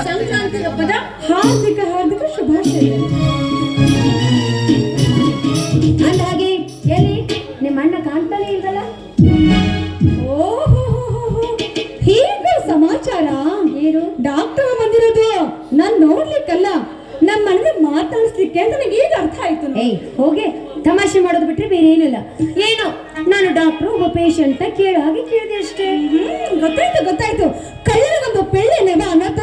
ಸಂಕ್ರಾಂತಿ ಹಬ್ಬದ ಹಾರ್ದಿಕ ಹಾರ್ದಿಕ ಶುಭಾಶಯಗಳು. ಅಂದಹಾಗೆ ಎಲ್ಲಿ ನಿಮ್ಮ ಅಣ್ಣ ಕಾಣ್ತಾನೆ ಇಲ್ವಲ್ಲ? ಓಹೋ, ಹೀಗ ಸಮಾಚಾರ. ಏನು ಡಾಕ್ಟರ್ ಬಂದಿರೋದು ನಾನ್ ನೋಡ್ಲಿಕ್ಕಲ್ಲ, ನಮ್ಮ ಮನೆ ಮಾತಾಡಿಸ್ಲಿಕ್ಕೆ ಅಂತ ನನಗೆ ಈಗ ಅರ್ಥ ಆಯ್ತು. ಏಯ್ ಹೋಗಿ ತಮಾಷೆ ಮಾಡೋದು ಬಿಟ್ರೆ ಬೇರೆ ಏನಿಲ್ಲ. ಏನು ನಾನು ಡಾಕ್ಟ್ರು ಒಬ್ಬ ಪೇಷಂಟ್ ಕೇಳೋ ಹಾಗೆ ಕೇಳಿದೆ ಅಷ್ಟೇ. ಗೊತ್ತಾಯ್ತು ಕಳ್ಳರಿಗೊಂದು ಪೆಳ್ಳೆನೆವ ಅನ್ನತ್ತ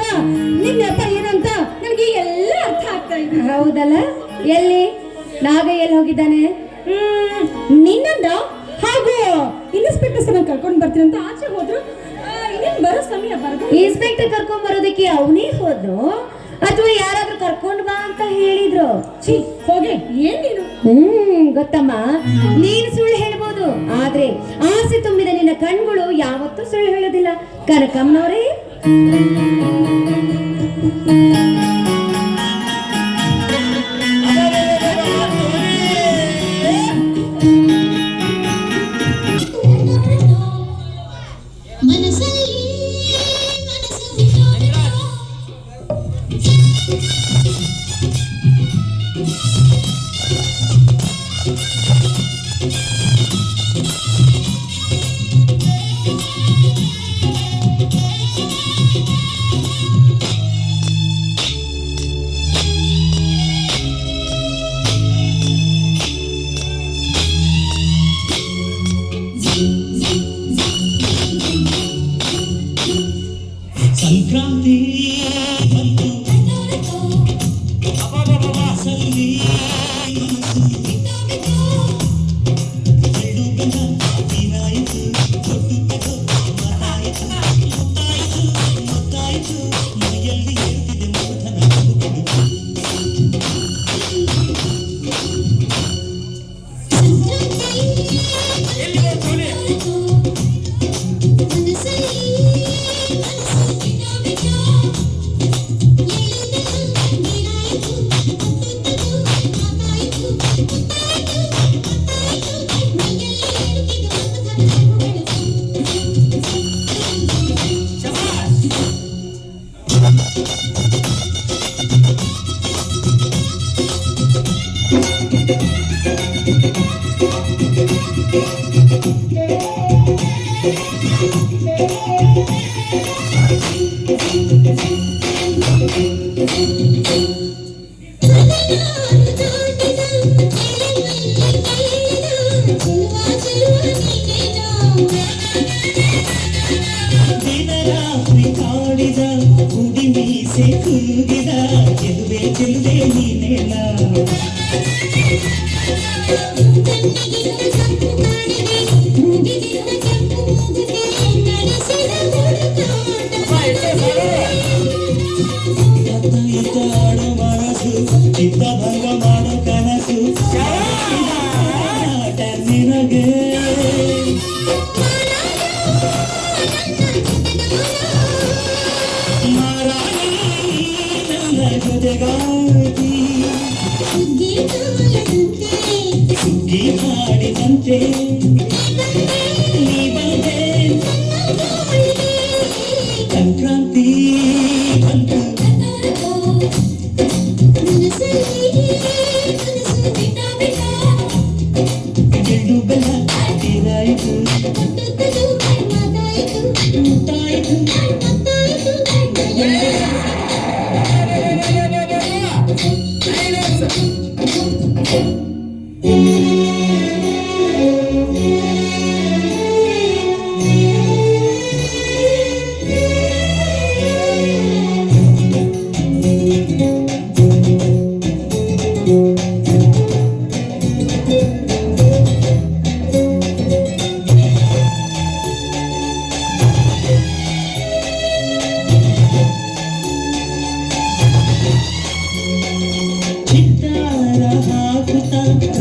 ನಿನ್ನ ನೆಪ ಏನಂತ ನನಗೆ ಎಲ್ಲ ಅರ್ಥ ಆಗ್ತಾ ಇದೆ. ಹೌದಲ್ಲ? ಎಲ್ಲಿ ನಾಗ ಎಲ್ಲಿ ಹೋಗಿದ್ದಾನೆ? ನಿನ್ನಂದ ಹಾಗೂ ಇನ್ಸ್ಪೆಕ್ಟರ್ ಸರ್ ಕರ್ಕೊಂಡು ಬರ್ತೀನಿ ಅಂತ ಆಚೆ ಹೋದ್ರು. ಇನ್ನೇನು ಬರೋ ಸಮಯ ಬರೋದು. ಇನ್ಸ್ಪೆಕ್ಟರ್ ಕರ್ಕೊಂಡ್ ಬರೋದಕ್ಕೆ ಅವನೇ ಹೋದ್ರು ಅಥವಾ ಯಾರಾದ್ರೂ ಕರ್ಕೊಂಡು ಬಾ ಅಂತ ಹೇಳಿದ್ರು? ಹೋಗಿ ಏನ್ ನೀನು? ಗೊತ್ತಮ್ಮ, ನೀನು ಸುಳ್ಳು ಹೇಳ್ಬೋದು, ಆದ್ರೆ ಆಸೆ ತುಂಬಿದ ನಿನ್ನ ಕಣ್ಗಳು ಯಾವತ್ತೂ ಸುಳ್ಳು ಹೇಳೋದಿಲ್ಲ ಕನಕಮ್ಮನವರೇ. ಸಂಕ್ರಾಂತಿ ಬಂತು ವಾಸಲ್ಲಿ ಎರಡು ಬೆಲ್ಲ ನೀನಾಯಿತು ದೊಡ್ಡ ತಗೋ ಮಾತಾಯಿತು ಮುತ್ತಾಯಿತು ಮೈಯಲ್ಲಿ ಏರುತ್ತಿದೆ ಮೋಹನ ದಿನರಾತ್ರಿ ಕಾಡಿದ ಗುಡಿ ಮೀಸೆ ಕೂಗಿದ ಗೆಲುವೆ ಗೆಲುವೆ ನೀನೇನ ಆಡೋ ಮನಸ್ಸು ಚಿತ್ತ ಭಂಗ ಮಾಡೋ ಕನಸು ನಿನಗೆ ಮಾರಾಣಿ ನನ್ನ ಜೊತೆಗಾತಿ ಸುಗ್ಗಿ ಮಾಡಿದಂತೆ ನೀ ಬಂದೆ ಸಂಕ್ರಾಂತಿ ಬಂತು ಎಳ್ಳು ಬೆಲ್ಲ ನೀರಾಯಿತು ಮುತ್ತಾಯಿತು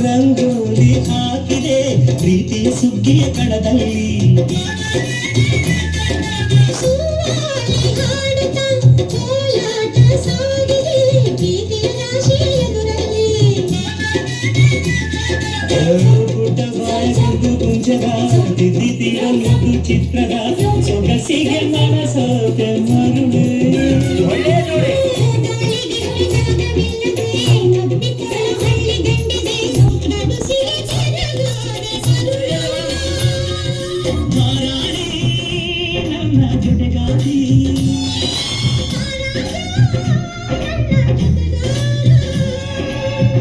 ರಂಗೋಲಿ ಹಾಕಿದೆ ಪ್ರೀತಿಯ ಸುಗ್ಗಿಯ ಕಣದಲ್ಲಿ ಕುಂಚದ ಚಿತ್ರದ ಸೊಗಸಿಗೆ ಮನಸೋತೆ ಮರುಳು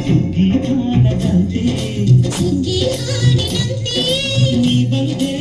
ಸುಗ್ಗಿ ಹಾಡದಂತೆ ಸುಗ್ಗಿ ಹಾಡಿನಂತೆ ನೀ ಬಂದೆ